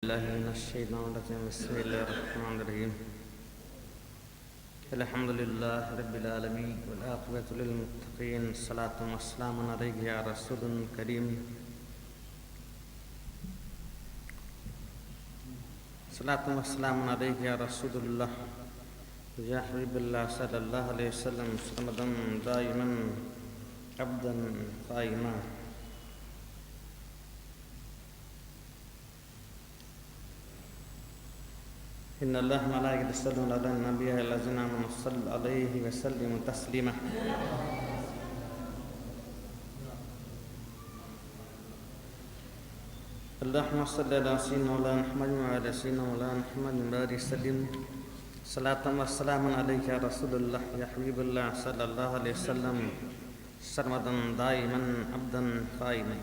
بالله من الشيطان الرجيم بسم الله الرحمن الرحيم الحمد لله رب العالمين والعاقبة للمتقين الصلاة والسلام عليك يا رسول كريم الصلاة والسلام عليك يا رسول الله يا حبيب الله صلى الله عليه وسلم سرمدا دائما عبدا قائما إن الله ملائكته يصلون على النبي الذين آمنوا صلوا عليه وسلموا تسليما اللهم صل على سيدنا مولانا محمد وعلى سيدنا مولانا محمد وبارك وسلم صلاة والسلام عليك يا رسول الله يا حبيب الله صلى الله عليه وسلم سرمدا دائما عبدا قائما.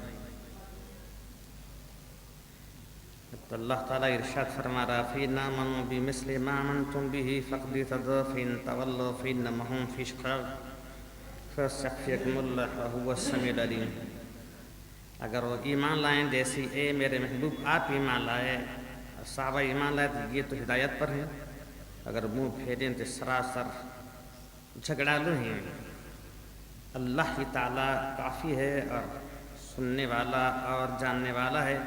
اللہ تعالیٰ ارشاد فرما رہا فِينَا مَنُوا بِمِثْلِ مَا آمَنْتُمْ بِهِ فَقْدِ تَدَوْا فِإِن تَوَلَّوْا فَإِنَّمَا هُمْ فِي شِقَاقٍ فَسَيَكْفِيكُمُ اللَّهُ وَهُوَ السَّمِيعُ الْعَلِيمُ. اگر وہ ایمان لائیں جیسی اے میرے محبوب آپ ایمان لائے صحابہ ایمان لائے تو یہ تو ہدایت پر ہیں، اگر منہ پھیریں تو سراسر جھگڑالو ہیں. اللہ ہی تعالیٰ کافی ہے اور سننے والا اور جاننے والا ہے.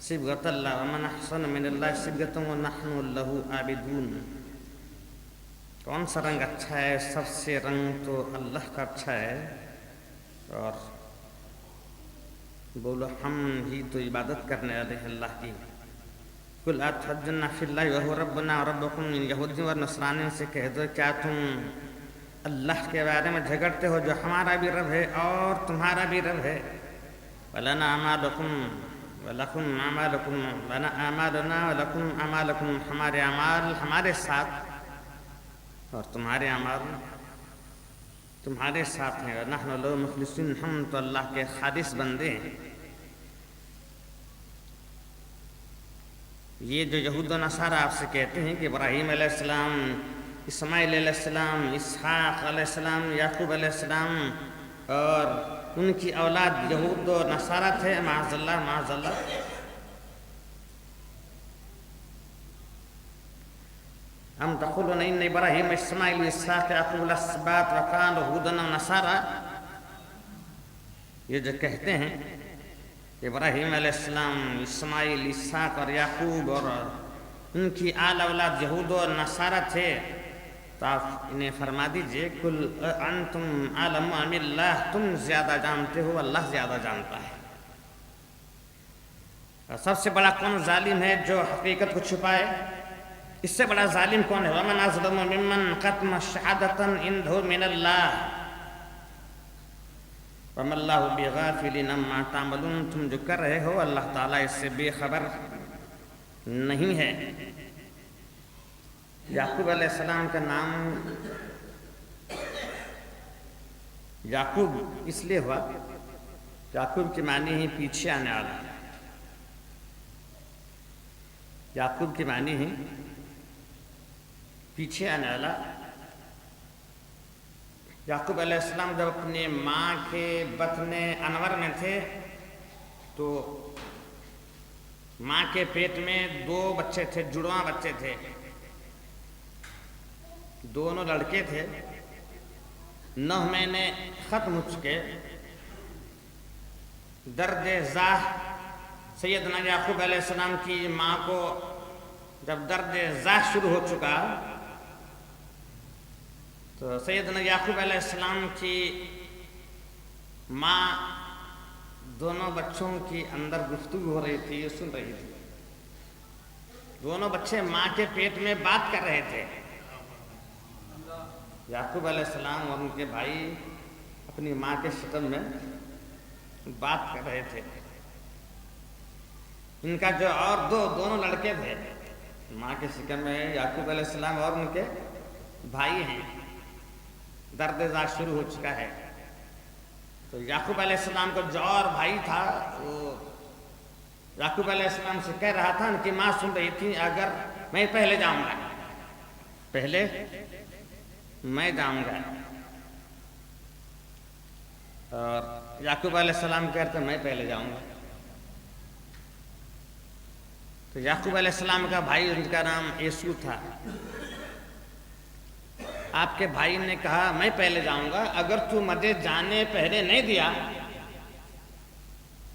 صبغۃ اللہ ومن احسن من اللہ صبغۃ ونحن لہ عابدون. کون سا رنگ اچھا ہے؟ سب سے رنگ تو اللہ کا اچھا ہے، اور بولو ہم ہی تو عبادت کرنے والے ہیں اللہ کی. قل اتحجون فی اللہ وہو ربنا وربکم. یہودیوں اور نصرانیوں سے کہہ دو کیا تم اللہ کے بارے میں جھگڑتے ہو جو ہمارا بھی رب ہے اور تمہارا بھی رب ہے. وَلَنَا أَعْمَالُكُمْ وَلَكُمْ أَعْمَالُكُمْ لَنَا أَعْمَالُنَا وَلَكُمْ أَعْمَالُكُمْ. ہمارے اعمال ہمارے ساتھ اور تمہارے اعمال تمہارے ساتھ ہیں. وَنَحْنُ لَهُ مُخْلِصُونَ. ہم تو اللہ کے خالص بندے ہیں. یہ جو یہود و نصارہ آپ سے کہتے ہیں کہ ابراہیم علیہ السلام، اسماعیل علیہ السلام، اسحاق علیہ السلام، یعقوب علیہ السلام اور ان کی اولاد یہود و نصارہ تھے، معاذ اللہ معاذ اللہ. ام تقولون ان ابراہیم اسماعیل اسحاق یعقوب الاسباط وکانوا یہودا ونصارى. یہ جو کہتے ہیں کہ ابراہیم علیہ السلام، اسماعیل، اسحاق اور یعقوب اور ان کی آل اولاد یہود و نصارہ تھے، تو آپ انہیں فرما دیجئے کل انتم عالم ام اللہ. تم زیادہ جانتے ہو، اللہ زیادہ جانتا ہے. اور سب سے بڑا کون ظالم ہے جو حقیقت کو چھپائے؟ اس سے بڑا ظالم کون ہے؟ وَمَنْ أَظْلَمُ مِمَّنْ كَتَمَ شَهَادَةً عِنْدَهُ مِنَ اللَّهِ وَمَا اللَّهُ بِغَافِلٍ عَمَّا تَعْمَلُونَ. تم جو کر رہے ہو اللہ تعالیٰ اس سے بے خبر نہیں ہے. یعقوب علیہ السلام کا نام یعقوب اس لیے ہوا، یعقوب کے معنی ہی پیچھے آنے والا. یعقوب کے معنی ہی پیچھے آنے والا. یعقوب علیہ السلام جب اپنے ماں کے بطن انور میں تھے تو ماں کے پیٹ میں 2 بچے تھے، جڑواں بچے تھے، دونوں لڑکے تھے. 9 مہینے ختم ہو چکے. درد زاہ سیدنا یعقوب علیہ السلام کی ماں کو جب درد زاہ شروع ہو چکا تو سیدنا یعقوب علیہ السلام کی ماں دونوں بچوں کی اندر گفتگو ہو رہی تھی، یہ سن رہی تھی. دونوں بچے ماں کے پیٹ میں بات کر رہے تھے. یعقوب علیہ السلام اور ان کے بھائی اپنی ماں کے شکم میں بات کر رہے تھے. ان کا جو اور دونوں لڑکے تھے ماں کے شکم میں، یعقوب علیہ السلام اور ان کے بھائی ہیں. درد زاہ شروع ہو چکا ہے. تو یعقوب علیہ السلام کو جو اور بھائی تھا وہ یعقوب علیہ السلام سے کہہ رہا تھا، ان کی ماں سن رہی تھی، اگر میں پہلے جاؤں گا، پہلے میں جاؤں گا. اور یعقوب علیہ السلام کہتے میں پہلے جاؤں گا. تو یعقوب علیہ السلام کا بھائی، ان کا نام یسوع تھا. آپ کے بھائی نے کہا میں پہلے جاؤں گا، اگر تو مجھے جانے پہلے نہیں دیا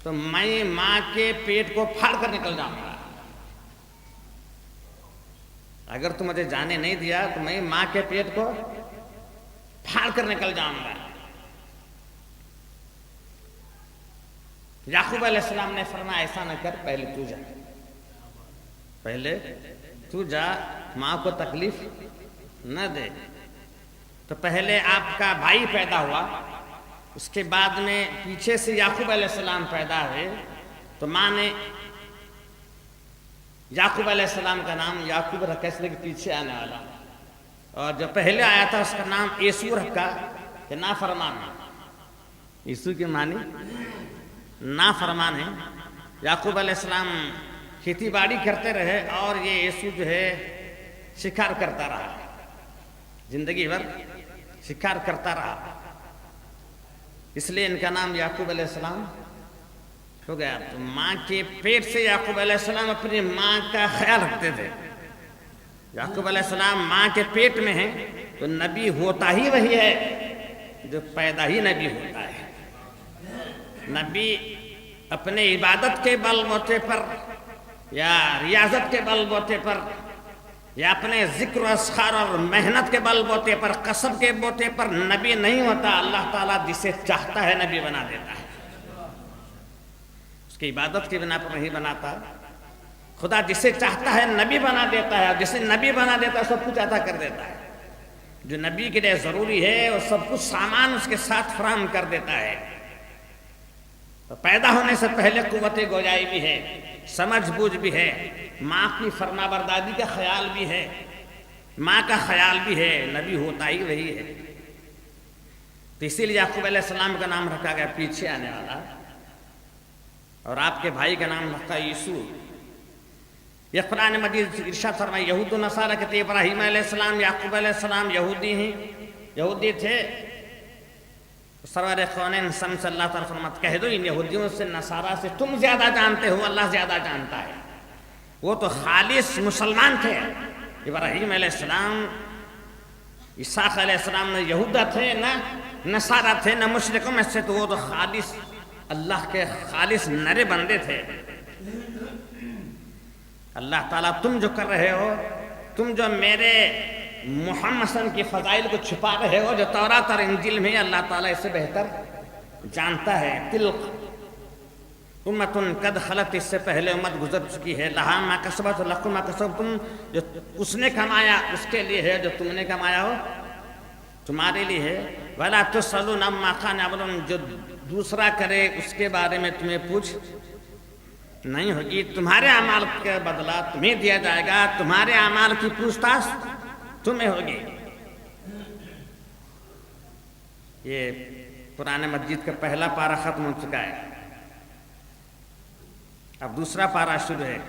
تو میں ماں کے پیٹ کو پھاڑ کر نکل جاؤں گا. اگر تو مجھے جانے نہیں دیا تو میں ماں کے پیٹ کو پھاڑ کر نکل جاؤں گا. یعقوب علیہ السلام نے فرمایا ایسا نہ کر، پہلے تو جا، پہلے تو جا، ماں کو تکلیف نہ دے. تو پہلے آپ کا بھائی پیدا ہوا، اس کے بعد میں پیچھے سے یعقوب علیہ السلام پیدا ہوئے. تو ماں نے یعقوب علیہ السلام کا نام یعقوب رکھا، اس لیے کہ پیچھے آنے والا. اور جو پہلے آیا تھا اس کا نام یسوع رکھا کہ نافرمان. یسوع کی معنی نافرمان ہے. یعقوب علیہ السلام کھیتی باڑی کرتے رہے اور یہ یسوع جو ہے شکار کرتا رہا، زندگی بھر شکار کرتا رہا، اس لیے ان کا نام یعقوب علیہ السلام ہو گیا. تو ماں کے پیٹ سے یعقوب علیہ السلام اپنی ماں کا خیال رکھتے تھے. یعقوب علیہ السلام ماں کے پیٹ میں ہیں تو نبی ہوتا ہی وہی ہے جو پیدا ہی نبی ہوتا ہے. نبی اپنے عبادت کے بل بوتے پر یا ریاضت کے بل بوتے پر یا اپنے ذکر و اذکار اور محنت کے بل بوتے پر، قسم کے بوتے پر نبی نہیں ہوتا. اللہ تعالیٰ جسے چاہتا ہے نبی بنا دیتا ہے. اس کی عبادت کی بنا پر نہیں بناتا. خدا جسے چاہتا ہے نبی بنا دیتا ہے، اور جسے نبی بنا دیتا ہے سب کچھ عطا کر دیتا ہے. جو نبی کے لیے ضروری ہے وہ سب کچھ سامان اس کے ساتھ فراہم کر دیتا ہے. تو پیدا ہونے سے پہلے قوت گویائی بھی ہے، سمجھ بوجھ بھی ہے، ماں کی فرما برداری کا خیال بھی ہے، ماں کا خیال بھی ہے. نبی ہوتا ہی وہی ہے. تو اسی لیے یعقوب علیہ السلام کا نام رکھا گیا پیچھے آنے والا، اور آپ کے بھائی کا نام رکھا یسوع. یہ قرآن مجید ارشاد فرمائے یہود و نصارہ کہتے ہیں ابراہیم علیہ السلام، یعقوب علیہ السلام یہودی ہیں، یہودی تھے. سرور کونین صلی اللہ تعالیٰ فرماتے کہہ دو ان یہودیوں سے نصارہ سے تم زیادہ جانتے ہو، اللہ زیادہ جانتا ہے. وہ تو خالص مسلمان تھے. ابراہیم علیہ السلام، اسحاق علیہ السلام نہ یہودا تھے نہ نصارہ تھے نہ مشرکوں میں سے، تو وہ تو خالص اللہ کے خالص نرے بندے تھے. اللہ تعالیٰ تم جو کر رہے ہو، تم جو میرے محمد صلی اللہ علیہ وسلم کی فضائل کو چھپا رہے ہو جو تورات اور انجیل میں، اللہ تعالیٰ اس سے بہتر جانتا ہے. تلک امتن قد خلت، اس سے پہلے امت گزر چکی ہے، لہا ما کسبت ولکم ما کسبتم، جو اس نے کمایا اس کے لیے ہے، جو تم نے کمایا ہو تمہارے لیے ہے. ولا تسألون عما كانوا يعملون، جو دوسرا کرے اس کے بارے میں تمہیں پوچھ نہیں ہوگی. تمہارے اعمال کا بدلہ تمہیں دیا جائے گا، تمہارے اعمال کی پوچھ تاچھ تمہیں ہوگی. یہ قرآن مجید کا پہلا پارہ ختم ہو چکا ہے، اب دوسرا پارہ شروع ہے.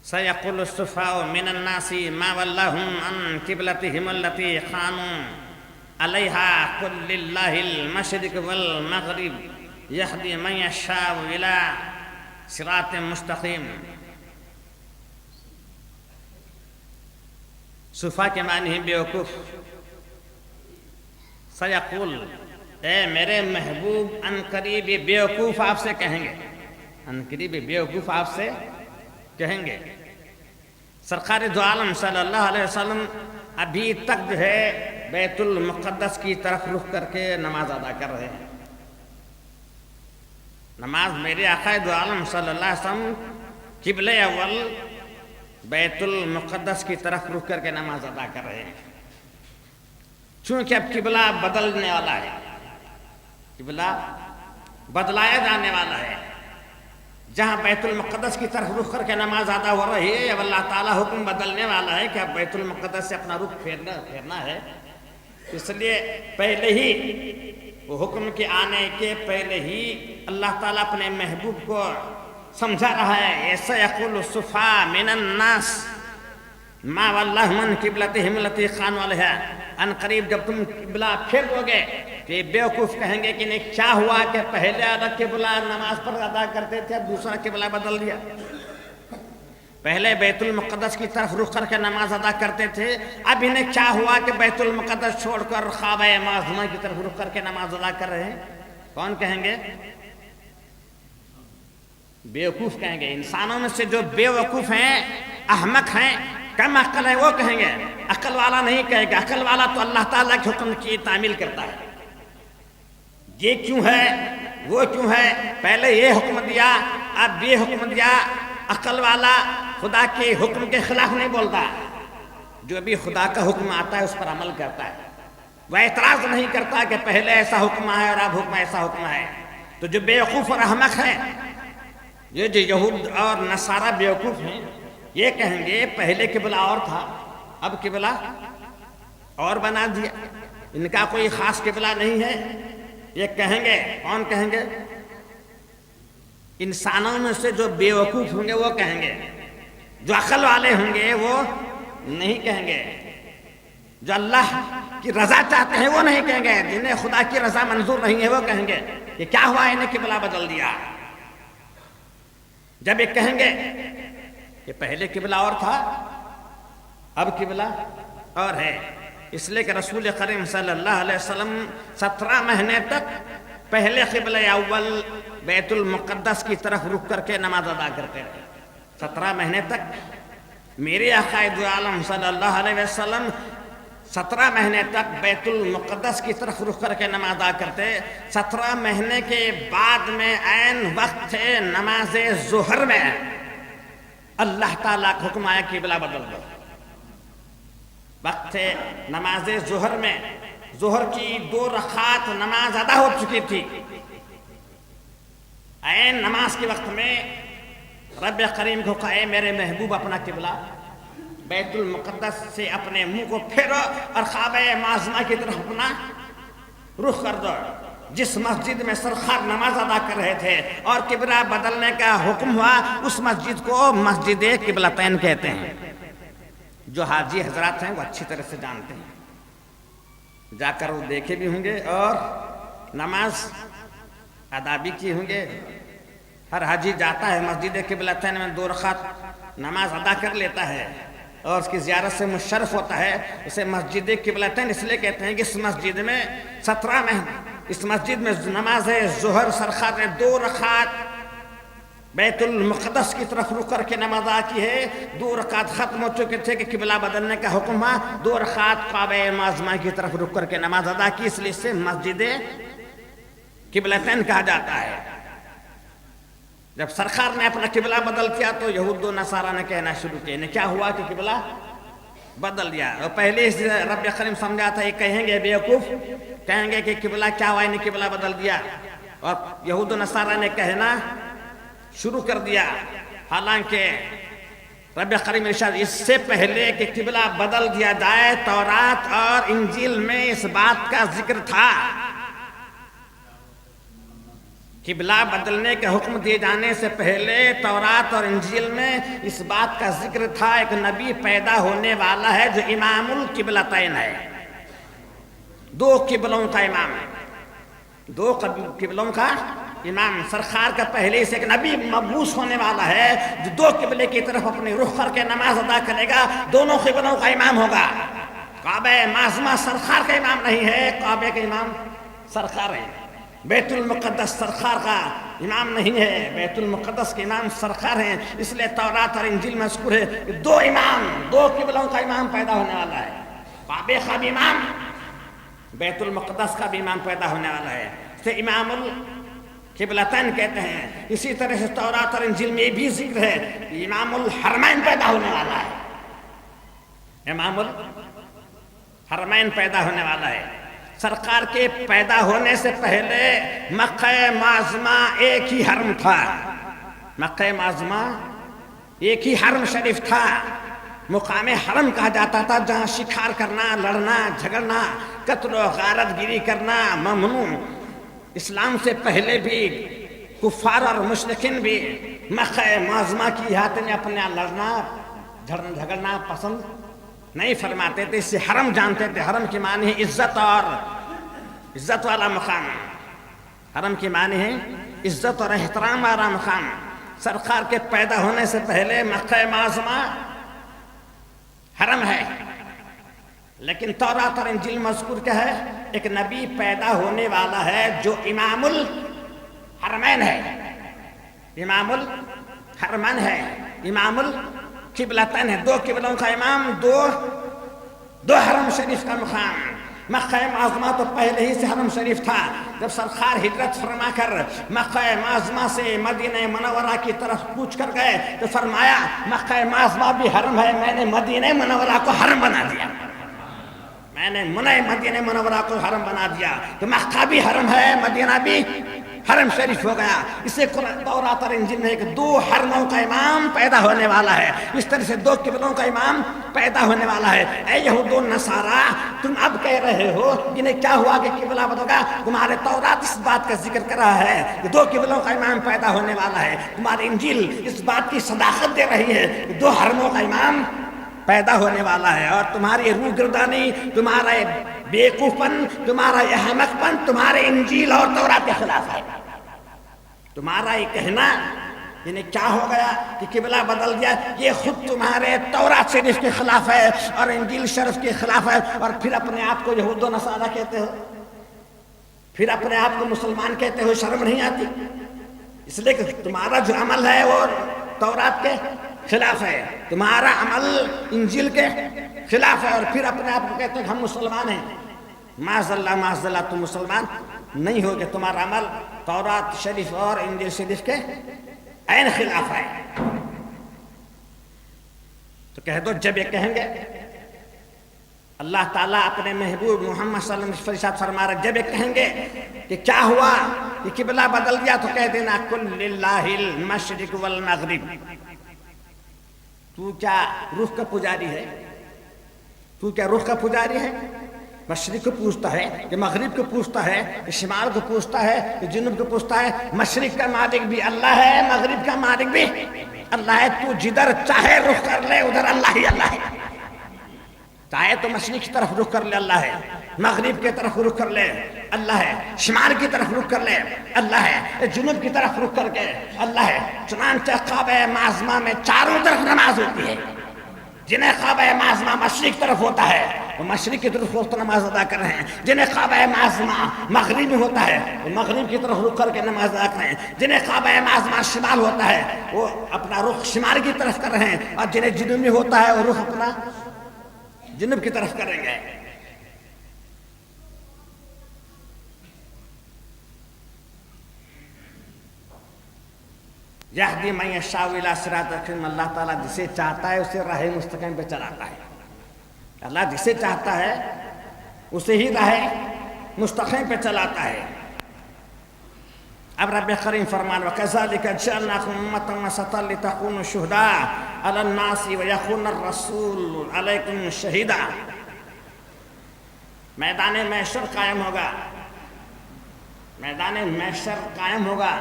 سَيَقُولُ السُّفَهَاءُ مِنَ النَّاسِ مَا وَلَّاهُمْ عَنْ قِبْلَتِهِمُ الَّتِي كَانُوا عَلَيْهَا قُلْ لِلَّهِ الْمَشْرِقُ وَالْمَغْرِبُ يَهْدِي مَن يَشَاءُ إِلَىٰ صِرَاطٍ مُسْتَقِيمٍ. صفا کے معنی ہے بیوقوف. سیقول، اے میرے محبوب ان قریب بیوقوف آپ سے کہیں گے، ان قریب بیوقوف آپ سے کہیں گے. سرکار دو عالم صلی اللہ علیہ وسلم ابھی تک جو ہے بیت المقدس کی طرف رخ کر کے نماز ادا کر رہے ہیں. نماز میرے آقا دو عالم صلی اللہ علیہ وسلم قبلہ اول بیت المقدس کی طرف رخ کر کے نماز ادا کر رہے ہیں. چونکہ اب قبلہ بدلنے والا ہے، قبلہ بدلایا جانے والا ہے. جہاں بیت المقدس کی طرف رخ کر کے نماز ادا ہو رہی ہے، اب اللہ تعالیٰ حکم بدلنے والا ہے کہ اب بیت المقدس سے اپنا رخ پھیرنا ہے. اس لیے پہلے ہی وہ حکم کے آنے کے پہلے ہی اللہ تعالیٰ اپنے محبوب کو سمجھا رہا ہے. ایسا یقول السفہاء من الناس ما وَلَّاهُمْ عَنْ قِبْلَتِهِمُ الَّتِي كَانُوا عَلَيْهَا. ان قریب جب تم قبلہ پھر دو گے تو یہ بیوقوف کہیں گے کہ نہیں کیا ہوا کہ پہلے الگ قبلہ نماز پر ادا کرتے تھے، اب دوسرا قبلہ بدل دیا. پہلے بیت المقدس کی طرف رخ کر کے نماز ادا کرتے تھے، اب انہیں کیا ہوا کہ بیت المقدس چھوڑ کر کعبہ معظمہ کی طرف رخ کر کے نماز ادا کر رہے ہیں؟ کون کہیں گے؟ بیوقوف کہیں گے۔ انسانوں میں سے جو بیوقوف ہیں، احمق ہیں، کم عقل ہیں، وہ کہیں گے۔ عقل والا نہیں کہے گا، عقل والا تو اللہ تعالیٰ کے حکم کی تعمیل کرتا ہے۔ یہ کیوں ہے، وہ کیوں ہے، پہلے یہ حکم دیا اب یہ حکم دیا۔ عقل والا خدا کے حکم کے خلاف نہیں بولتا، جو بھی خدا کا حکم آتا ہے اس پر عمل کرتا ہے۔ وہ اعتراض نہیں کرتا کہ پہلے ایسا حکم ہے اور اب حکم ایسا حکم ہے۔ تو جو بیوقوف اور احمق ہیں، یہ جو یہود اور نصارہ بیوقوف ہیں، یہ کہیں گے پہلے قبلہ اور تھا، اب قبلہ اور بنا دیا، ان کا کوئی خاص قبلہ نہیں ہے۔ یہ کہیں گے، کون کہیں گے؟ انسانوں میں سے جو بیوقوف ہوں گے وہ کہیں گے، جو عقل والے ہوں گے وہ نہیں کہیں گے، جو اللہ کی رضا چاہتے ہیں وہ نہیں کہیں گے، جنہیں خدا کی رضا منظور نہیں ہے وہ کہیں گے کہ کیا ہوا انہیں قبلہ بدل دیا۔ جب یہ کہیں گے کہ پہلے قبلہ اور تھا اب قبلہ اور ہے، اس لیے کہ رسول کریم صلی اللہ علیہ وسلم 17 مہینے تک پہلے قبلہ اول بیت المقدس کی طرف رخ کر کے نماز ادا کرتے رہے۔ 17 مہینے تک میرے آقا دو عالم صلی اللہ علیہ وسلم 17 مہینے تک بیت المقدس کی طرف رخ کر کے نماز ادا کرتے۔ 17 مہینے کے بعد میں عین وقت تھے نماز ظہر میں اللہ تعالیٰ کا حکم آیا قبلہ بدل دو۔ وقت تھے نماز ظہر میں، ظہر کی 2 رکعات نماز ادا ہو چکی تھی۔ عین نماز کے وقت میں رب کریم کو کہے میرے محبوب اپنا قبلہ بیت المقدس سے اپنے منہ کو پھیرو اور کعبہ معظمہ کی طرف اپنا رخ کر دو۔ جس مسجد میں سرکار نماز ادا کر رہے تھے اور قبلہ بدلنے کا حکم ہوا، اس مسجد کو مسجد قبلتین کہتے ہیں۔ جو حاجی حضرات ہیں وہ اچھی طرح سے جانتے ہیں، جا کر وہ دیکھے بھی ہوں گے اور نماز ادا بھی کی ہوں گے۔ ہر حاجی جاتا ہے مسجد قبلتین میں 2 رکعت نماز ادا کر لیتا ہے اور اس کی زیارت سے مشرف ہوتا ہے۔ اسے مسجد قبلتین اس لیے کہتے ہیں کہ اس مسجد میں 17 مہینے اس مسجد میں نماز ظہر سرکار نے 2 رکعت بیت المقدس کی طرف رخ کر کے نماز ادا کی ہے۔ 2 رکعت ختم ہو چکے تھے کہ قبلہ بدلنے کا حکم ہوا، 2 رکعت کعبہ معظمہ کی طرف رخ کر کے نماز ادا کی، اس لیے اسے مسجد قبلتین کہا جاتا ہے۔ جب سرکار نے اپنا قبلہ بدل کیا تو یہود و نصارہ نے کہنا شروع کیا انہیں کیا ہوا کہ قبلہ بدل دیا۔ اور پہلے رب کریم سمجھا تھا یہ کہیں گے بیوقوف، کہیں گے کہ قبلہ کیا ہوا انہیں قبلہ بدل دیا، اور یہود و نصارہ نے کہنا شروع کر دیا۔ حالانکہ رب کریم ارشاد اس سے پہلے کہ قبلہ بدل دیا جائے تورات اور انجیل میں اس بات کا ذکر تھا۔ قبلہ بدلنے کے حکم دیے جانے سے پہلے تورات اور انجیل میں اس بات کا ذکر تھا ایک نبی پیدا ہونے والا ہے جو امام القبلتین ہے، 2 قبلوں کا امام ہے، 2 قبلوں کا امام۔ سرکار کا پہلے سے ایک نبی مبعوث ہونے والا ہے جو 2 قبلے کی طرف اپنے رخ کر کے نماز ادا کرے گا، دونوں قبلوں کا امام ہوگا۔ کعبہ معظمہ سرکار کا امام نہیں ہے، کعبہ کا امام سرکار ہے۔ بیت المقدس سرکار کا امام نہیں ہے، بیت المقدس کے امام سرکار ہیں۔ اس لیے تورات اور انجیل میں مذکور ہے کہ 2 امام، 2 قبلوں کا امام پیدا ہونے والا ہے، کعبہ کا بھی امام، بیت المقدس کا بھی امام پیدا ہونے والا ہے، اسے امام القبلتین کہتے ہیں۔ اسی طرح سے تورات اور انجیل میں یہ بھی ذکر ہے کہ امام الحرمین پیدا ہونے والا ہے، امام الحرمین پیدا ہونے والا ہے۔ سرکار کے پیدا ہونے سے پہلے مکہ معظمہ ایک ہی حرم تھا، مکہ معظمہ ایک ہی حرم شریف تھا، مقام حرم کہا جاتا تھا، جہاں شکار کرنا، لڑنا، جھگڑنا، قتل و غارت گیری کرنا ممنوع۔ اسلام سے پہلے بھی کفار اور مشرکین بھی مکہ معظمہ کی احاطے میں اپنے لڑنا جھگڑنا پسند نہیں فرماتے تھے، اس سے حرم جانتے تھے۔ حرم کی معنی ہے عزت اور عزت والا مقام، حرم کی معنی ہے عزت اور احترام والا مقام۔ سرکار کے پیدا ہونے سے پہلے مکہ معظمہ حرم ہے، لیکن تورات اور انجیل مذکور کیا ہے؟ ایک نبی پیدا ہونے والا ہے جو امام الحرمین ہے، امام الحرمین ہے، امام القبلتین ہے، دو قبلوں کا امام، دو حرم شریف کا مقام۔ مکہ معظمہ تو پہلے ہی سے حرم شریف تھا۔ جب سرکار ہجرت فرما کر مکہ معظمہ سے مدینہ منورہ کی طرف کوچ کر گئے تو فرمایا مکہ معظمہ بھی حرم ہے، میں نے مدینہ منورہ کو حرم بنا دیا، میں نے مدینہ منورہ کو حرم بنا دیا، تو مکہ بھی حرم ہے، مدینہ بھی حرم شریف ہو گیا۔ اسے تورات اور انجیل میں ایک دو حرموں کا امام پیدا ہونے والا ہے، اس طرح سے دو قبلوں کا امام پیدا ہونے والا ہے۔ اے یہود و نصارا، تم اب کہہ رہے ہو انہیں کیا ہوا کہ قبلہ بدل گیا؟ تمہارے تورات اس بات کا ذکر کر رہا ہے کہ دو قبلوں کا امام پیدا ہونے والا ہے، تمہاری انجیل اس بات کی صداقت دے رہی ہے کہ دو حرموں کا امام پیدا ہونے والا ہے، اور تمہاری روح گردانی، تمہارا بیوقوفپن، تمہارا احمق پن تمہارے انجیل اور تورات کے خلاف ہے۔ تمہارا یہ کہنا انہیں کیا ہو گیا کہ قبلہ بدل گیا، یہ خود تمہارے تورات شریف کے خلاف ہے اور انجیل شریف کے خلاف ہے، اور پھر اپنے آپ کو یہود و نصارہ کہتے ہو، پھر اپنے آپ کو مسلمان کہتے ہو، شرم نہیں آتی؟ اس لیے کہ تمہارا جو عمل ہے وہ تورات کے خلاف ہے، تمہارا عمل انجیل کے خلاف ہے، اور پھر اپنے آپ کو کہتے ہیں کہ ہم مسلمان ہیں۔ معاذ اللہ تم مسلمان نہیں ہو، کہ تمہارا عمل تورات شریف اور انجیل شریف کے عین خلاف ہے۔ تو کہہ دو، جب یہ کہیں گے اللہ تعالیٰ اپنے محبوب محمد صلی اللہ علیہ وسلم ارشاد فرما رہے، جب یہ کہیں گے کہ کیا ہوا کہ قبلہ بدل گیا، تو کہہ دینا کل للہ المشرق والمغرب۔ تو کیا رخ کا پجاری ہے؟ تو کیا رخ کا پجاری ہے؟ مشرق کو پوچھتا ہے کہ مغرب کو پوچھتا ہے کہ شمال کو پوچھتا ہے کہ جنوب کو پوچھتا ہے۔ مشرق کا مالک بھی اللہ ہے، مغرب کا مالک بھی اللہ ہے۔ تو جدھر چاہے رخ کر لے ادھر اللہ ہی اللہ ہے۔ چاہے تو مشرق کی طرف رخ کر لے اللہ ہے، مغرب کی طرف رخ کر لے اللہ ہے، شمال کی طرف رخ کر لے اللہ ہے، جنوب کی طرف رخ کر کے اللہ ہے۔ چنانچہ کعبہ معظمہ میں چاروں طرف نماز ہوتی ہے۔ جنہیں کعبہ معظمہ مشرق طرف ہوتا ہے وہ مشرق کی طرف وقت نماز ادا کر رہے ہیں، جنہیں کعبہ معظمہ مغرب میں ہوتا ہے وہ مغرب کی طرف رخ کر کے نماز ادا کر رہے ہیں، جنہیں کعبہ معظمہ شمال ہوتا ہے وہ اپنا رخ شمال کی طرف کر رہے ہیں، اور جنہیں جنوب میں ہوتا ہے وہ رخ اپنا جنوب کی طرف کریں گے۔ یہدی من یشاء الی صراط مستقیم، اللہ تعالیٰ جسے چاہتا ہے اسے راہ مستقیم پہ چلاتا ہے۔ اللہ جسے چاہتا ہے اسے ہی راہ مستقیم پہ چلاتا ہے۔ اب رب کریم فرمان وَكَذَلِكَ جَعَلْنَاكُمْ أُمَّةً وَسَطًا لِتَكُونُوا شُهَدَاءَ عَلَى النَّاسِ وَيَكُونَ الرَّسُولُ عَلَيْكُمْ شَهِيدًا۔ میدان محشر قائم ہوگا، میدان محشر قائم ہوگا،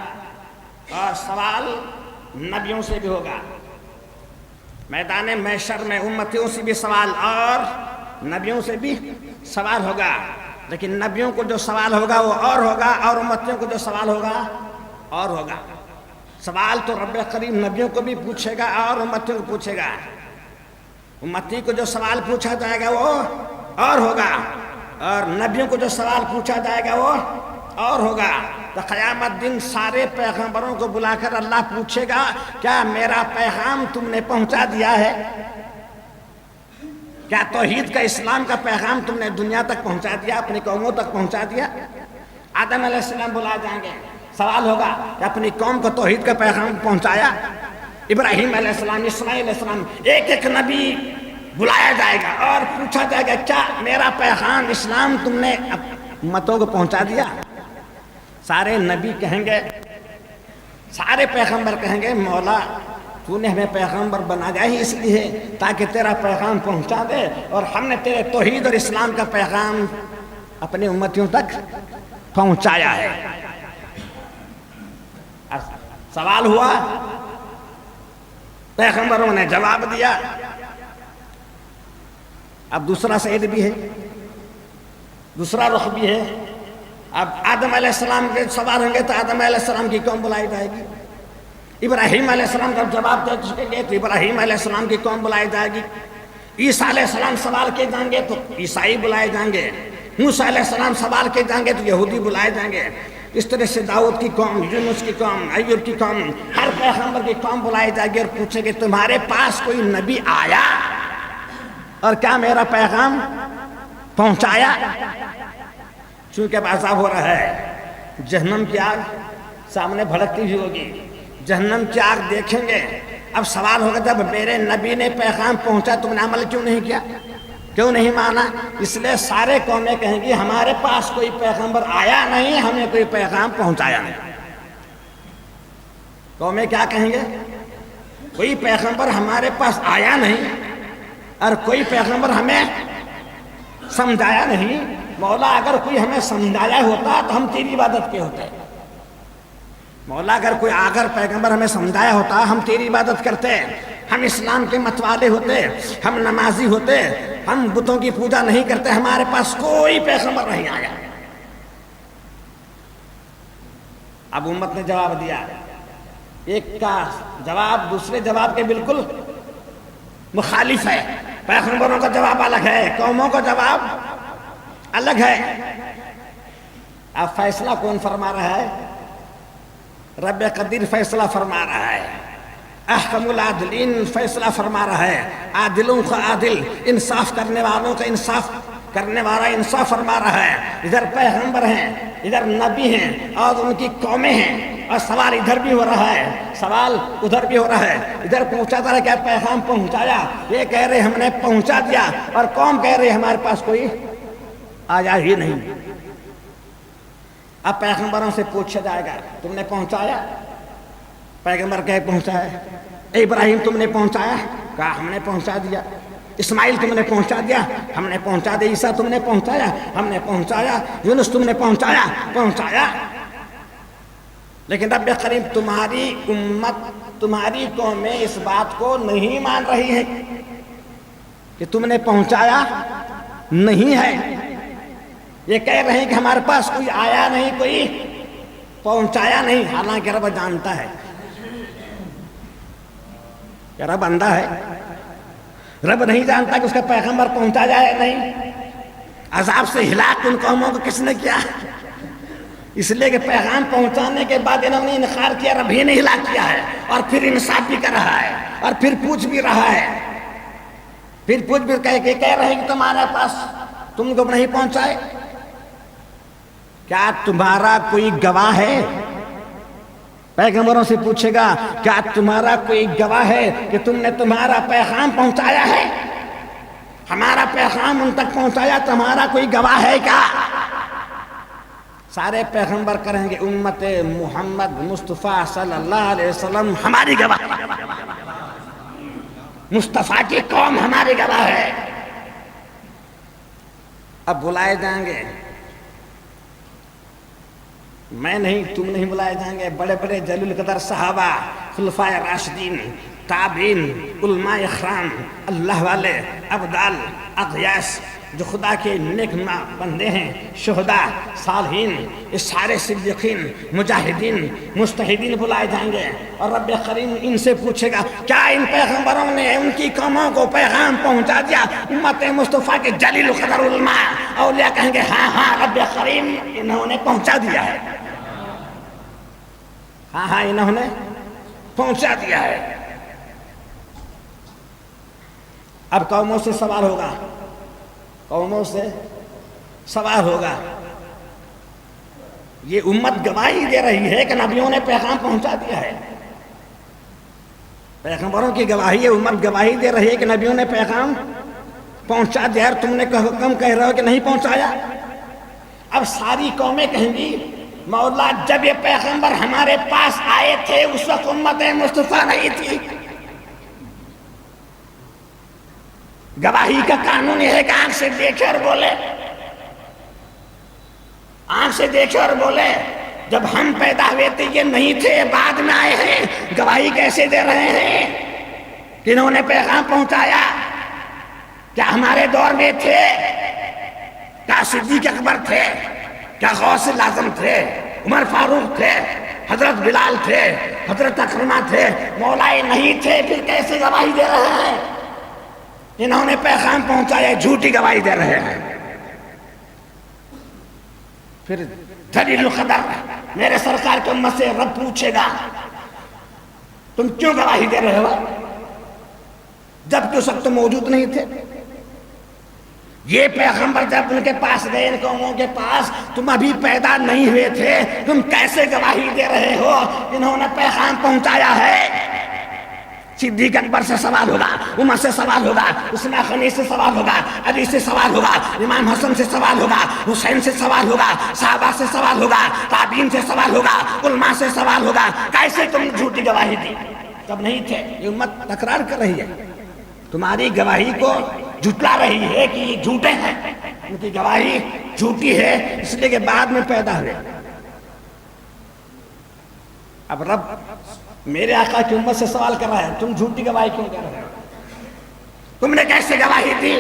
اور سوال نبیوں سے بھی ہوگا۔ میدان محشر میں امتیوں سے بھی سوال اور نبیوں سے بھی سوال ہوگا، لیکن نبیوں کو جو سوال ہوگا وہ اور ہوگا، اور امتیوں کو جو سوال ہوگا اور ہوگا۔ سوال تو رب کریم نبیوں کو بھی پوچھے گا اور امتیوں کو پوچھے گا۔ امتی کو جو سوال پوچھا جائے گا وہ اور ہوگا، اور نبیوں کو جو سوال پوچھا جائے گا وہ اور ہوگا۔ تو قیامت دن سارے پیغمبروں کو بلا کر اللہ پوچھے گا کیا میرا پیغام تم نے پہنچا دیا ہے؟ کیا توحید کا، اسلام کا پیغام تم نے دنیا تک پہنچا دیا، اپنی قوموں تک پہنچا دیا؟ آدم علیہ السلام بلائے جائیں گے، سوال ہوگا کہ اپنی قوم کو توحید کا پیغام پہنچایا؟ ابراہیم علیہ السلام، اسماعیل علیہ السلام، ایک ایک نبی بلایا جائے گا اور پوچھا جائے گا کیا میرا پیغام اسلام تم نے امتوں کو پہنچا دیا؟ سارے نبی کہیں گے، سارے پیغمبر کہیں گے مولا تو نے ہمیں پیغمبر بنایا ہی اس لیے تاکہ تیرا پیغام پہنچا دے، اور ہم نے تیرے توحید اور اسلام کا پیغام اپنی امتیوں تک پہنچایا ہے۔ سوال ہوا، پیغمبروں نے جواب دیا۔ اب دوسرا سائیڈ بھی ہے، دوسرا رخ بھی ہے۔ اب آدم علیہ السلام کے سوال ہوں گے تو آدم علیہ السلام کی قوم بلائی جائے گی، ابراہیم علیہ السلام جب جواب دے چکیں گے تو ابراہیم علیہ السلام کی قوم بلائی جائے گی، عیسیٰ علیہ السلام سوال کیے جائیں گے تو عیسائی بلائے جائیں گے، موسیٰ علیہ السلام سوال کیے جائیں گے تو یہودی بلائے جائیں گے، اس طرح سے داؤد کی قوم، یونس کی قوم، ایوب کی قوم، ہر پیغمبر کی قوم بلائی جائے گی اور پوچھے گے تمہارے پاس کوئی نبی آیا اور کیا میرا پیغام پہنچایا؟ چونکہ اب عذاب ہو رہا ہے، جہنم کی آگ سامنے بھڑکتی ہوئی ہوگی، جہنم کی آگ دیکھیں گے، اب سوال ہوگا جب میرے نبی نے پیغام پہنچا تم نے عمل کیوں نہیں کیا، کیوں نہیں مانا؟ اس لیے سارے قومیں کہیں گی ہمارے پاس کوئی پیغمبر آیا نہیں، ہمیں کوئی پیغام پہنچایا نہیں۔ قومیں کیا کہیں گے؟ کوئی پیغمبر ہمارے پاس آیا نہیں اور کوئی پیغمبر ہمیں سمجھایا نہیں۔ مولا اگر کوئی ہمیں سمجھایا ہوتا تو ہم تیری عبادت کے ہوتے، مولا اگر کوئی آگر پیغمبر ہمیں سمجھایا ہوتا ہم تیری عبادت کرتے، ہم اسلام کے متوالے ہوتے، ہم نمازی ہوتے، ہم بتوں کی پوجا نہیں کرتے، ہمارے پاس کوئی پیغمبر نہیں آیا۔ اب امت نے جواب دیا، ایک کا جواب دوسرے جواب کے بالکل مخالف ہے، پیغمبروں کا جواب الگ ہے، قوموں کا جواب الگ ہے۔ اب فیصلہ کون فرما رہا ہے؟ رب قدیر فیصلہ فرما رہا ہے، احکم العادلین فیصلہ فرما رہا ہے، عادلوں کا عادل، انصاف کرنے والوں کا انصاف کرنے والا انصاف فرما رہا ہے۔ ادھر پیغمبر ہیں، ادھر نبی ہیں اور ان کی قومیں ہیں، اور سوال ادھر بھی ہو رہا ہے، سوال ادھر بھی ہو رہا ہے۔ ادھر پہنچاتا رہا، کیا پیغام پہنچایا؟ یہ کہہ رہے ہم نے پہنچا دیا، اور قوم کہہ رہے ہمارے پاس کوئی آیا ہی نہیں۔ اب پیغمبروں سے پوچھا جائے گا تم نے پہنچایا؟ پیغمبر کہے پہنچایا۔ ابراہیم تم نے پہنچایا؟ کہا ہم نے پہنچا دیا۔ اسماعیل تم نے پہنچا دیا؟ ہم نے پہنچا دیا۔ عیسیٰ تم نے پہنچایا؟ ہم نے پہنچایا۔ یونس تم نے پہنچایا؟ پہنچایا۔ لیکن رب کریم تمہاری امت، تمہاری قومیں اس بات کو نہیں مان رہی ہے کہ تم نے پہنچایا نہیں ہے، یہ کہہ رہے ہیں کہ ہمارے پاس کوئی آیا نہیں، کوئی پہنچایا نہیں، حالانکہ رب جانتا ہے کہ رب اندھا ہے، رب نہیں جانتا کہ اس کا پیغمبر پہنچایا ہے نہیں۔ عذاب سے ہلاک ان قوموں کو کس نے کیا؟ اس لیے کہ پیغام پہنچانے کے بعد انہوں نے انکار کیا، رب ہی نے ہلاک کیا ہے، اور پھر انصاف بھی کر رہا ہے، اور پھر پوچھ بھی رہا ہے، پھر پوچھ بھی کہہ رہے ہیں کہ تمہارے پاس تم کو نہیں پہنچائے۔ کیا تمہارا کوئی گواہ ہے؟ پیغمبروں سے پوچھے گا کیا تمہارا کوئی گواہ ہے کہ تم نے تمہارا پیغام پہنچایا ہے؟ ہمارا پیغام ان تک پہنچایا، تمہارا کوئی گواہ ہے کیا؟ سارے پیغمبر کریں گے امت محمد مصطفیٰ صلی اللہ علیہ وسلم ہماری گواہ، مصطفیٰ کی قوم ہماری گواہ ہے۔ اب بلائے جائیں گے، میں نہیں، تم نہیں بلائے جائیں گے، بڑے بڑے جلیل القدر صحابہ، خلفائے راشدین، تابعین، علماء اکرام، اللہ والے، ابدال، اغیاث، جو خدا کے نیک بندے ہیں، شہداء، صالحین، اس سارے صدیقین، مجاہدین، مجتہدین بلائے جائیں گے، اور رب کریم ان سے پوچھے گا کیا ان پیغمبروں نے ان کی قوموں کو پیغام پہنچا دیا؟ امت مصطفیٰ کے جلیل القدر علماء اولیاء کہیں گے ہاں ہاں رب کریم انہوں نے پہنچا دیا ہے، ہاں ہاں انہوں نے پہنچا دیا ہے۔ اب قوموں سے سوال ہوگا، قوموں سے سوال ہوگا، یہ امت گواہی دے رہی ہے کہ نبیوں نے پیغام پہنچا دیا ہے، پیغمبروں کی گواہی ہے، امت گواہی دے رہی ہے کہ نبیوں نے پیغام پہنچا دیا، اور تم نے کم کہہ رہے ہو کہ نہیں پہنچایا۔ اب ساری قومیں کہیں گی مولا جب یہ پیغمبر ہمارے پاس آئے تھے اس وقت امت مصطفیٰ نہیں تھی۔ گواہی کا قانون یہ ہے کہ آنکھ سے دیکھے اور بولے، آنکھ سے دیکھے اور بولے جب ہم پیدا ہوئے تھے یہ نہیں تھے، بعد میں آئے ہیں، گواہی کیسے دے رہے ہیں کہ انہوں نے پیغام پہنچایا؟ کیا ہمارے دور میں تھے؟ کیا صدیق اکبر تھے؟ کیا غوث اعظم تھے؟ عمر فاروق تھے؟ حضرت بلال تھے، حضرت اکرمہ تھے، مولائے نہیں تھے، پھر کیسے گواہی دے رہے ہیں؟ انہوں نے پیغام پہنچایا، جھوٹی گواہی دے رہے ہیں۔ پھر جلیل القدر میرے سرکار کی امت سے رب پوچھے گا تم کیوں گواہی دے رہے ہو جبکہ اس وقت موجود نہیں تھے؟ یہ پیغمبر جب ان کے پاس گئے، ان قوموں کے پاس، تم ابھی پیدا نہیں ہوئے تھے، تم کیسے گواہی دے رہے ہو؟ انہوں نے پیغام پہنچایا ہے۔ صدیق اکبر سے سوال ہوگا، عمر سے سوال ہوگا، عثمان غنی سے سوال ہوگا، علی سے سوال ہوگا، امام حسن سے سوال ہوگا، حسین سے سوال ہوگا، صحابہ سے سوال ہوگا، تابعین سے سوال ہوگا، علماء سے سوال ہوگا، کیسے تم جھوٹی گواہی دی جب نہیں تھے؟ یہ امت تکرار کر رہی ہے، تمہاری گواہی کو جھٹلا رہی ہے کہ یہ جھوٹے ہیں، ان کی گواہی جھوٹی ہے اس لیے کہ بعد میں پیدا ہوئے۔ اب رب میرے آقا کی امت سے سوال کر رہا ہے، تم جھوٹی گواہی کیوں کر رہے ہو؟ تم نے کیسے گواہی دی؟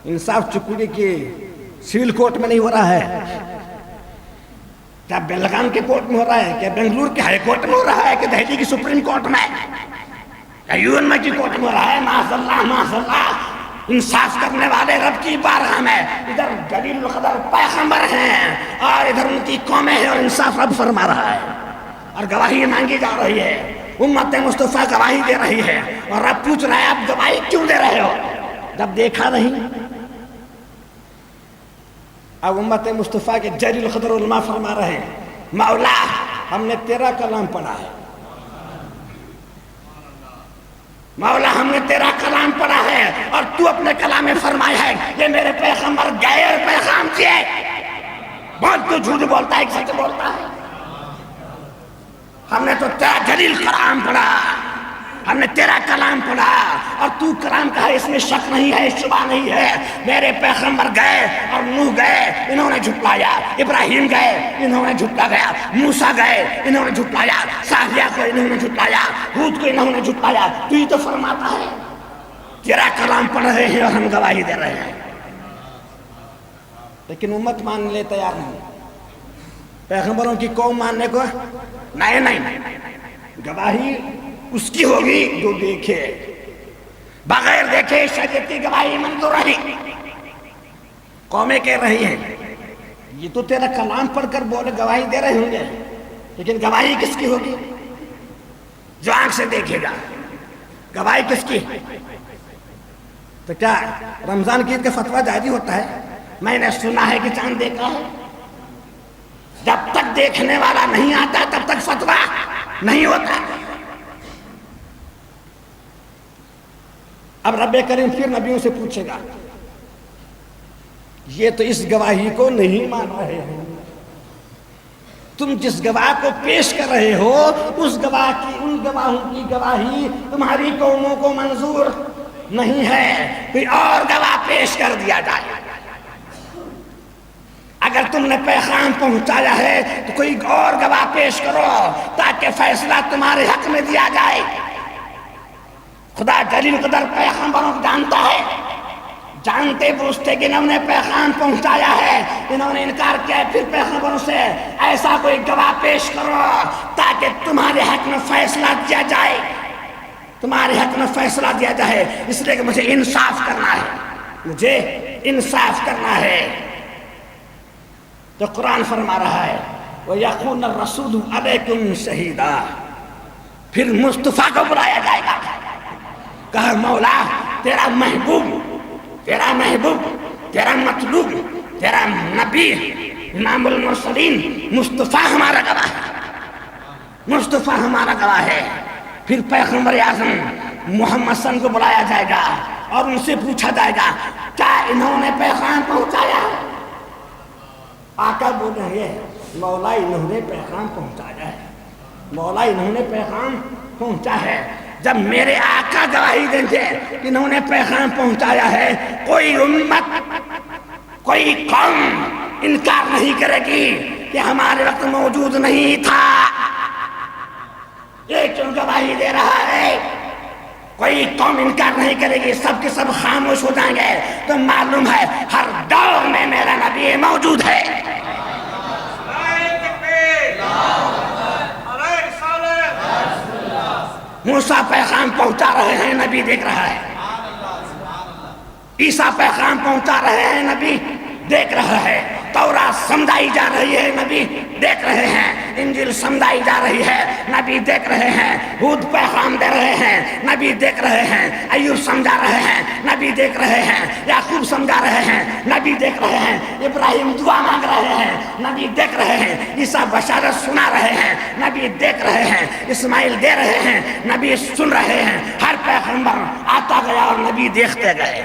انصاف چکوڑی کی سول کورٹ میں نہیں ہو رہا ہے، کیا بیلگام کے کورٹ میں ہو رہا ہے، کیا بنگلور کے ہائی کورٹ میں ہو رہا ہے، کہ دہلی کی سپریم کورٹ میں، یا یو این کی کورٹ میں ہو رہا ہے؟ معاذ اللہ معاذ اللہ، انصاف کرنے والے رب کی بارگاہ میں ادھر جلیل القدر پیغمبر ہیں اور ادھر ان کی قومیں ہیں، اور انصاف رب فرما رہا ہے اور گواہی مانگی جا رہی ہے، امت مصطفیٰ گواہی دے رہی ہے، اور رب پوچھ رہا ہے آپ گواہی کیوں دے رہے ہو جب دیکھا نہیں؟ اب امت مصطفیٰ کے جلیل القدر علماء فرما رہے ہیں، مولا ہم نے تیرا کلام پڑھا ہے، مولا ہم نے تیرا کلام پڑھا ہے، اور تو اپنے کلام میں فرمایا ہے یہ میرے پیغمبر غیر پیغام کیے، بہت تو جھوٹ بولتا ہے کہ سچ بولتا ہے؟ ہم نے تو تیرا جلیل کلام پڑھا، ہم نے تیرا کلام پڑھا، اور تو کلام کہا اس میں شک نہیں ہے، شبہ نہیں ہے، میرے پیغمبر گئے اور نوح گئے، انہوں نے جھٹلایا، ابراہیم گئے، انہوں نے جھٹلا گیا، موسیٰ گئے، انہوں نے جھٹلایا، صالح کو انہوں نے جھٹلایا، ہود کو انہوں نے جھٹلایا، تو یہ تو فرماتا ہے تیرا کلام پڑھ رہے ہیں اور ہم گواہی دے رہے ہیں، لیکن امت ماننے لے تیار نہیں، پیغمبروں کی قوم ماننے کو نہیں، گواہی اس کی ہوگی جو دیکھے، بغیر دیکھے شریعت کی گواہی منظور نہیں۔ قومیں کہہ رہی ہیں یہ تو تیرا کلام پڑھ کر بولے گواہی دے رہے ہوں گے، لیکن گواہی کس کی ہوگی؟ جو آنکھ سے دیکھے گا، گواہی کس کی؟ تو کیا رمضان کی عید کا فتویٰ جاری ہوتا ہے؟ میں نے سنا ہے کہ چاند دیکھا ہے، جب تک دیکھنے والا نہیں آتا تب تک فتویٰ نہیں ہوتا۔ اب رب کریم پھر نبیوں سے پوچھے گا، یہ تو اس گواہی کو نہیں مان رہے ہیں، تم جس گواہ کو پیش کر رہے ہو اس گواہ کی، ان گواہوں کی گواہی تمہاری قوموں کو منظور نہیں ہے، کوئی اور گواہ پیش کر دیا جائے۔ اگر تم نے پیغام پہنچایا ہے تو کوئی اور گواہ پیش کرو تاکہ فیصلہ تمہارے حق میں دیا جائے۔ خدا جلیل قدر پیغمبروں کو جانتا ہے، جانتے بوجھتے کہ انہوں نے پیغام پہنچایا ہے، انہوں نے انکار کیا ہے، پھر پیغمبروں سے ایسا کوئی گواہ پیش کرو تاکہ تمہارے حق میں فیصلہ دیا جائے، تمہارے حق میں فیصلہ دیا جائے، اس لیے کہ مجھے انصاف کرنا ہے، مجھے انصاف کرنا ہے۔ تو قرآن فرما رہا ہے وَيَكُونَ الرَّسُولُ عَلَيْكُمْ شَهِيدًا، پھر مصطفیٰ کو بلایا جائے گا، کہا مولا تیرا محبوب، تیرا محبوب، تیرا مطلوب، تیرا نبی امام المرسلین مصطفیٰ ہمارا گواہ ہے، مصطفیٰ ہمارا گواہ ہے۔ پھر پیغمبر اعظم محمد صلی اللہ علیہ وسلم کو بلایا جائے گا اور ان سے پوچھا جائے گا کیا انہوں نے پیغام پہنچایا؟ آقا بولیں گے مولا انہوں نے پیغام پہنچایا ہے، مولا انہوں نے پیغام پہنچا ہے۔ جب میرے آقا گواہی دیں گے انہوں نے پیغام پہنچایا ہے، کوئی امت، کوئی قوم انکار نہیں کرے گی کہ ہمارے وقت موجود نہیں تھا، یہ کیوں گواہی دے رہا ہے؟ کوئی قوم انکار نہیں کرے گی، سب کے سب خاموش ہو جائیں گے۔ تو معلوم ہے ہر دور میں میرا نبی موجود ہے، موسیٰ پیغام پہنچا رہے ہیں، نبی دیکھ رہا ہے۔ عیسیٰ پیغام پہنچا رہے ہیں، نبی دیکھ رہا ہے۔ تورات سمجھائی جا رہی ہے، نبی دیکھ رہے ہیں۔ انجیل سمجھائی جا رہی ہے، نبی دیکھ رہے ہیں۔ ہود پیغام دے رہے ہیں، نبی دیکھ رہے ہیں۔ ایوب سمجھا رہے ہیں، نبی دیکھ رہے ہیں۔ یعقوب سمجھا رہے ہیں، نبی دیکھ رہے ہیں۔ ابراہیم دعا مانگ رہے ہیں، نبی دیکھ رہے ہیں۔ عیسیٰ بشارت سنا رہے ہیں، نبی دیکھ رہے ہیں۔ اسماعیل دے رہے ہیں، نبی سن رہے ہیں۔ ہر پیغمبر آتا گیا اور نبی دیکھتے گئے،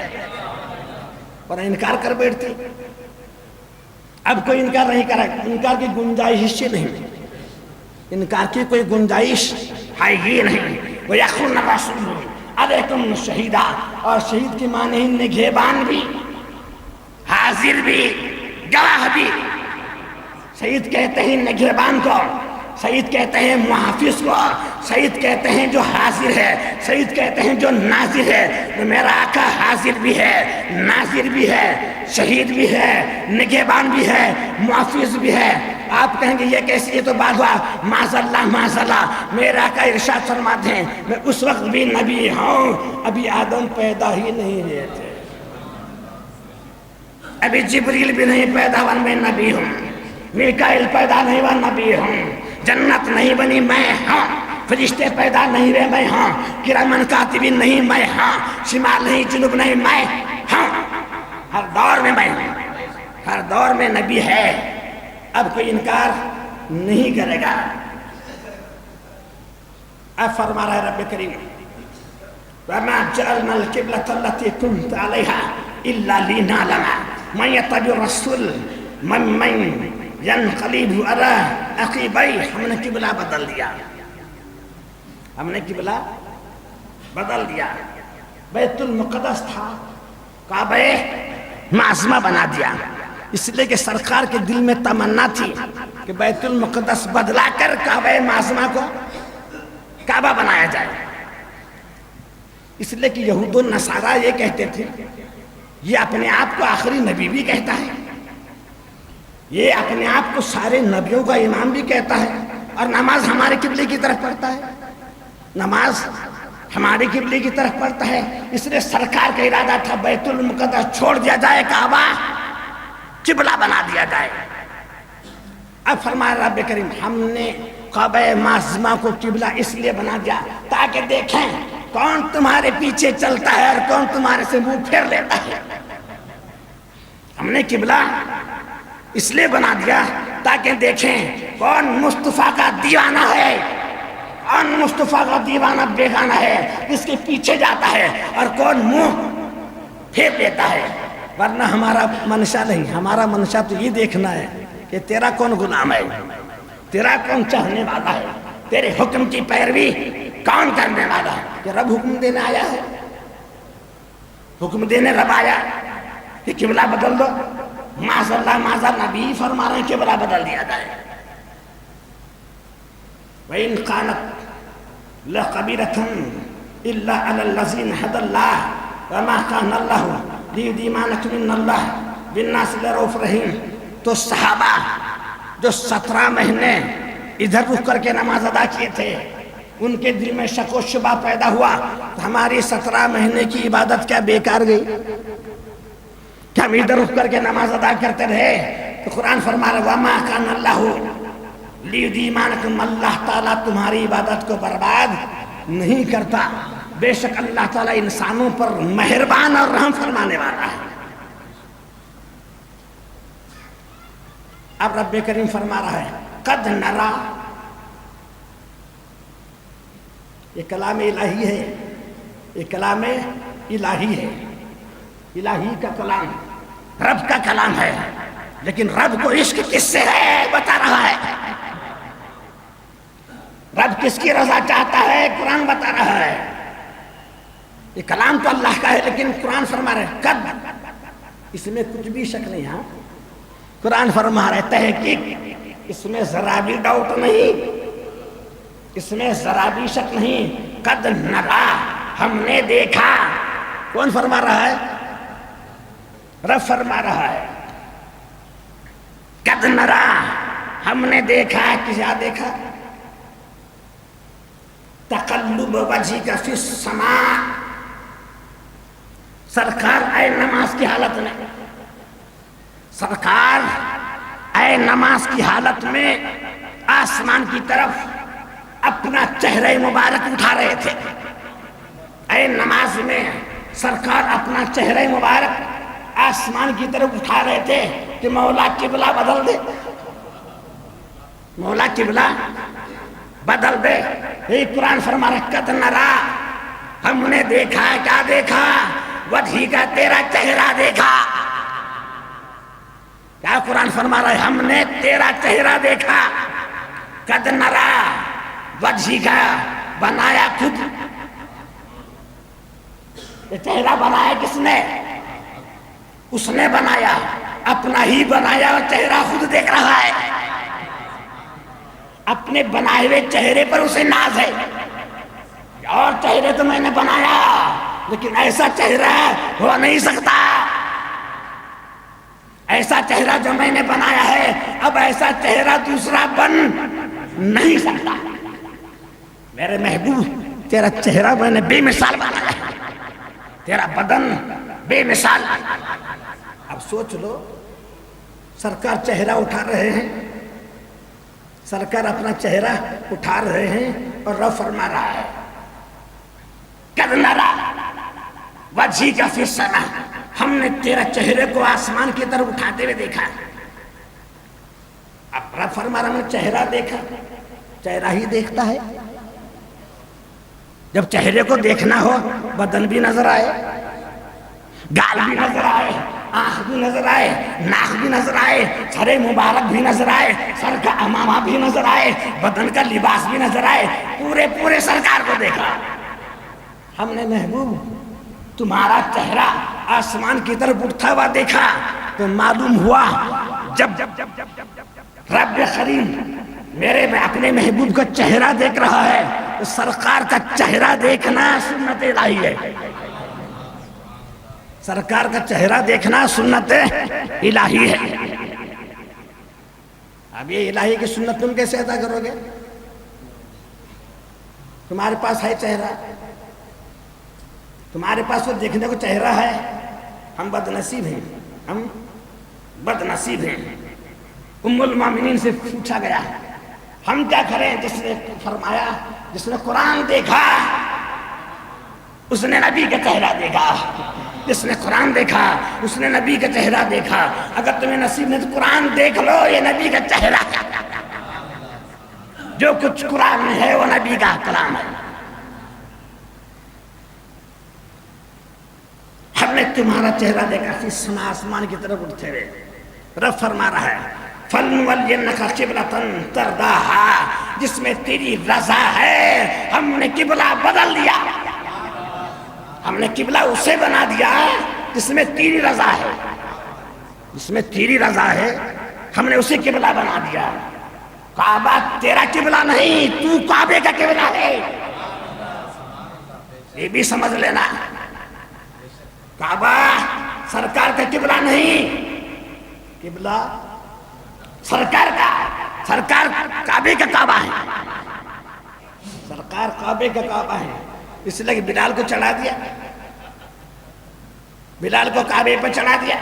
اور انکار کر بیٹھتے۔ اب کوئی انکار نہیں کرا، انکار کی گنجائش ہی نہیں، انکار کی کوئی گنجائش ہے ہی نہیں۔ وَيَخُونَ الرَّسُولُ عَلَيْكُمْ شَهِيدًا، اور شہید کی معنی نگہبان بھی، حاضر بھی، گواہ بھی۔ شہید کہتے ہیں نگہبان کو، شہید کہتے ہیں محافظ کو، شہید کہتے ہیں جو حاضر ہے، شہید کہتے ہیں جو ناظر ہے۔ تو میرا آقا حاضر بھی ہے، ناظر بھی ہے، شہید بھی ہے، نگہبان بھی ہے، محافظ بھی ہے۔ آپ کہیں گے یہ کیسی، یہ تو بات ہوا معاذ اللہ معاذ اللہ۔ میرا آقا ارشاد فرماتے ہیں میں اس وقت بھی نبی ہوں، ابھی آدم پیدا ہی نہیں ہوئے تھے، ابھی جبریل بھی نہیں پیدا ہوا، میں نبی ہوں۔ میکائیل پیدا نہیں ہوا، نبی ہوں۔ جنت نہیں بنی، میں ہوں۔ فرشتے پیدا نہیں ہوئے، میں ہوں۔ کرامن کاتبین نہیں، میں ہوں۔ شمال نہیں، جنوب نہیں، میں ہوں۔ ہر دور میں میں ہوں، ہر دور میں نبی ہے۔ اب کوئی انکار نہیں کرے گا۔ اب فرما رہا ہے رب کریم وَمَا جَعَلْنَا الْقِبْلَةَ الَّتِي كُنْتَ عَلَيْهَا إِلَّا لِنَعْلَمَ مَن يَتَّبِعُ الرَّسُولَ مَمَّن ينقلب علی عقبیہ۔ ہم نے قبلہ بدل دیا، ہم نے قبلہ بدل دیا۔ بیت المقدس تھا، کعبہ معظمہ بنا دیا، اس لیے کہ سرکار کے دل میں تمنا تھی کہ بیت المقدس بدلا کر کعبہ معظمہ کو کعبہ بنایا جائے۔ اس لیے کہ یہود و نصارہ یہ کہتے تھے، یہ اپنے آپ کو آخری نبی بھی کہتا ہے، یہ اپنے آپ کو سارے نبیوں کا امام بھی کہتا ہے، اور نماز ہمارے قبلے کی طرف پڑھتا ہے، نماز ہمارے قبلے کی طرف پڑھتا ہے۔ اس لیے سرکار کا ارادہ تھا بیت المقدس چھوڑ دیا جائے، کعبہ قبلہ بنا دیا جائے۔ اب فرمایا رب کریم ہم نے کعبہ معظمہ کو قبلہ اس لیے بنا دیا تاکہ دیکھیں کون تمہارے پیچھے چلتا ہے اور کون تمہارے سے منہ پھیر لیتا ہے۔ ہم نے قبلہ اس لیے بنا دیا تاکہ دیکھیں کون مصطفیٰ کا دیوانہ ہے، کون مصطفیٰ کا دیوانہ بیگانہ ہے، اس کے پیچھے جاتا ہے، اور کون منہ پھیر لیتا ہے۔ ورنہ ہمارا منشا نہیں، ہمارا منشا تو یہ دیکھنا ہے کہ تیرا کون غلام ہے، تیرا کون چاہنے والا ہے، تیرے حکم کی پیروی کون کرنے والا ہے۔ کہ رب حکم دینے آیا ہے، حکم دینے رب آیا کہ قبلہ بدل دو، معاذ اللہ معاذ اللہ، نبی فرما رہے ہیں قبلہ بدل دیا جائے۔ وَإِنْ كَانَتْ لَكَبِيرَةٌ إِلَّا عَلَى الَّذِينَ هَدَى اللَّهُ وَمَا كَانَ اللَّهُ لِيُضِيعَ إِنَّ اللَّهَ بِالنَّاسِ لَرَءُوفٌ رَحِيمٌ۔ تو صحابہ جو 17 مہینے ادھر رک کر کے نماز ادا کیے تھے، ان کے دل میں شک و شبہ پیدا ہوا تو ہماری 17 مہینے کی عبادت کیا بیکار گئی کہ ہم ادھر رک کر کے نماز ادا کرتے رہے؟ تو قرآن فرما رہا وَمَا كَانَ اللَّهُ لِيُضِيعَ إِنَّ اللہ تعالیٰ تمہاری عبادت کو برباد نہیں کرتا، بے شک اللہ تعالیٰ انسانوں پر مہربان اور رحم فرمانے والا ہے۔ اب رب کریم فرما رہا ہے قد نرا، یہ کلام الہی ہے، یہ کلام الہی ہے، الہی کا کلام، رب کا کلام ہے، لیکن رب کو عشق کس سے ہے بتا رہا ہے، رب کس کی رضا چاہتا ہے قرآن بتا رہا ہے۔ یہ کلام تو اللہ کا ہے، لیکن قرآن فرما رہا ہے قد، اس میں کچھ بھی شک نہیں۔ ہاں قرآن فرما رہا ہے تحقیق، اس میں ذرا بھی ڈاؤٹ نہیں، اس میں ذرا بھی شک نہیں۔ قد نرا، ہم نے دیکھا۔ کون فرما رہا ہے؟ رب فرما رہا ہے قد نرا، ہم نے دیکھا۔ کیا دیکھا؟ تقلب وجهك فی السماء، سرکار اے نماز کی حالت میں، سرکار اے نماز کی حالت میں آسمان کی طرف اپنا چہرہ مبارک اٹھا رہے تھے. اے نماز میں سرکار اپنا چہرہ مبارک آسمان کی طرف اٹھا رہے تھے کہ مولا قبلہ بدل دے، مولا قبلہ بدل دے. یہ قرآن فرما رہا قد نرا، ہم نے دیکھا. کیا دیکھا؟ وجہی کا تیرا چہرہ دیکھا. کیا قرآن فرما رہا ہے؟ ہم نے تیرا چہرہ دیکھا. قد نرا، وجہی کا بنایا خود. یہ چہرہ بنایا کس نے؟ اس نے بنایا، اپنا ہی بنایا اور چہرہ خود دیکھ رہا ہے. اپنے بنائے ہوئے چہرے پر اسے ناز ہے. اور چہرے تو میں نے بنایا لیکن ایسا چہرہ ہو نہیں سکتا. ایسا چہرہ جو میں نے بنایا ہے اب ایسا چہرہ دوسرا بن نہیں سکتا. میرے محبوب تیرا چہرہ میں نے بے مثال بنایا ہے، تیرا بدن بے مثال. اب سوچ لو، سرکار چہرہ اٹھا رہے ہیں، سرکار اپنا چہرہ اٹھا رہے ہیں اور رب فرما رہا ہے قد نرا وجہک فی السماء، ہم نے تیرا چہرے کو آسمان کی طرف اٹھاتے ہوئے دیکھا. اب رب فرما رہا میں چہرہ دیکھا. چہرہ ہی دیکھتا ہے. جب چہرے کو دیکھنا ہو بدن بھی نظر آئے، گال بھی نظر آئے، آنکھ بھی نظر آئے، ناک بھی نظر آئے، سر مبارک بھی نظر آئے، سر کا امامہ بھی نظر آئے، بدن کا لباس بھی نظر آئے، پورے سرکار کو دیکھا. ہم نے محبوب تمہارا چہرہ آسمان کی طرف اٹھتا ہوا دیکھا تو معلوم ہوا جب رب کریم میرے میں اپنے محبوب کا چہرہ دیکھ رہا ہے تو سرکار کا چہرہ دیکھنا سنت الہی ہے. سرکار کا چہرہ دیکھنا سنت الہی ہے. اب یہ الہی کی سنت تم کیسے ادا کرو گے؟ تمہارے پاس ہے چہرہ، تمہارے پاس وہ دیکھنے کو چہرہ ہے. ہم بد نصیب ہیں، ہم بد نصیب ہیں. ام المومنین سے پوچھا گیا ہم کیا کریں؟ جس نے فرمایا جس نے قرآن دیکھا اس نے نبی کا چہرہ دیکھا. جس نے قرآن دیکھا اس نے نبی کا چہرہ دیکھا. اگر تمہیں نصیب نہیں تو قرآن دیکھ لو، یہ نبی کا چہرہ. جو کچھ قرآن میں ہے وہ نبی کا کلام ہے. ہم نے تمہارا چہرہ دیکھا فی السماء، آسمان کی طرف اٹھتے ہوئے. رب فرما رہا ہے فَلْنُوَلِّيَنَّكَ قِبْلَةً تَرْضَاهَا، جس میں تیری رضا ہے ہم نے قبلہ بدل دیا. ہم نے قبلہ اسے بنا دیا جس میں تیری رضا ہے. جس میں تیری رضا ہے ہم نے اسے قبلہ بنا دیا. کعبہ تیرا قبلہ نہیں، تو کعبے کا قبلہ ہے. یہ بھی سمجھ لینا، کعبہ سرکار کا قبلہ نہیں، قبلہ سرکار کا. سرکار کعبے کا کعبہ ہے، سرکار کعبے کا کعبہ ہے. اس لیے کہ بلال کو چڑھا دیا، بلال کو کعبے پہ چڑھا دیا.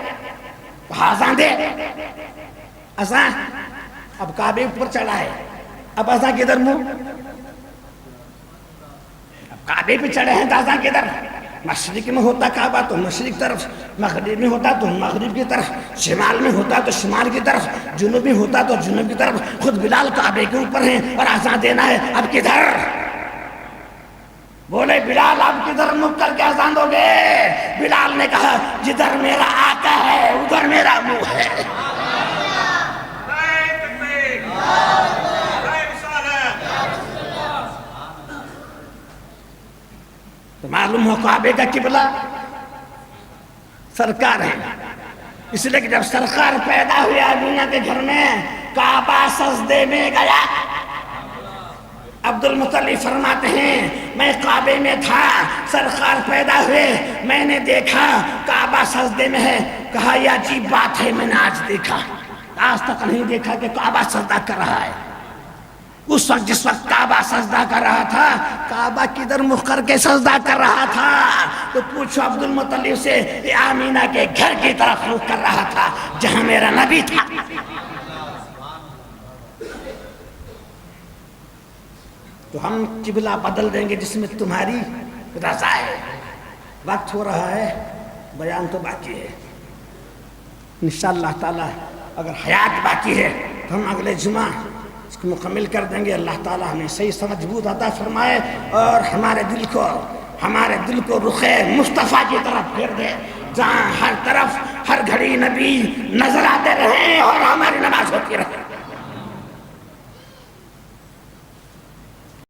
آزان دے، آزان. اب کعبے پر چڑھا ہے، اب آزان کدھر منہ؟ اب کعبے پہ چڑھے ہیں تو آزان کدھر؟ مشرق میں ہوتا کعبہ تو مشرق طرف، مغرب میں ہوتا تو مغرب کی طرف، شمال میں ہوتا تو شمال کی طرف، جنوب میں ہوتا تو جنوب کی طرف. خود بلال کعبے کے اوپر ہیں اور آزان دینا ہے. اب کدھر؟ بولے بلال اب کدھر منہ کر کے آزان دو گے؟ بلال نے کہا جدھر میرا آقا ہے ادھر میرا منہ ہے. تو معلوم ہو کعبے کا قبلہ سرکار ہے. اس لیے کہ جب سرکار پیدا ہوئے آمینہ کے گھر میں کعبہ سجدے میں گیا. عبد المطلب فرماتے ہیں میں کعبے میں تھا، سرکار پیدا ہوئے، میں نے دیکھا کعبہ سجدے میں ہے. کہا یہ عجیب بات ہے، میں نے آج دیکھا، آج تک نہیں دیکھا کہ کعبہ سجدہ کر رہا ہے. اس وقت جس وقت کعبہ سجدہ کر رہا تھا، کعبہ کدھر مخ کر کے سجدہ کر رہا تھا؟ تو پوچھو عبد المطلب سے، یہ آمینہ کے گھر کی طرف رخ کر رہا تھا جہاں میرا نبی تھا۔ تو ہم قبلہ بدل دیں گے جس میں تمہاری رضا ہے۔ وقت ہو رہا ہے، بیان تو باقی ہے، انشاءاللہ تعالی اگر حیات باقی ہے تو ہم اگلے جمعہ اس کو مکمل کر دیں گے۔ اللہ تعالی ہمیں صحیح سمجھ بود عطا فرمائے اور ہمارے دل کو رخ مصطفیٰ کی طرف پھیر دے، جہاں ہر طرف ہر گھڑی نبی نظر آتے رہیں اور ہماری نماز ہوتی رہے۔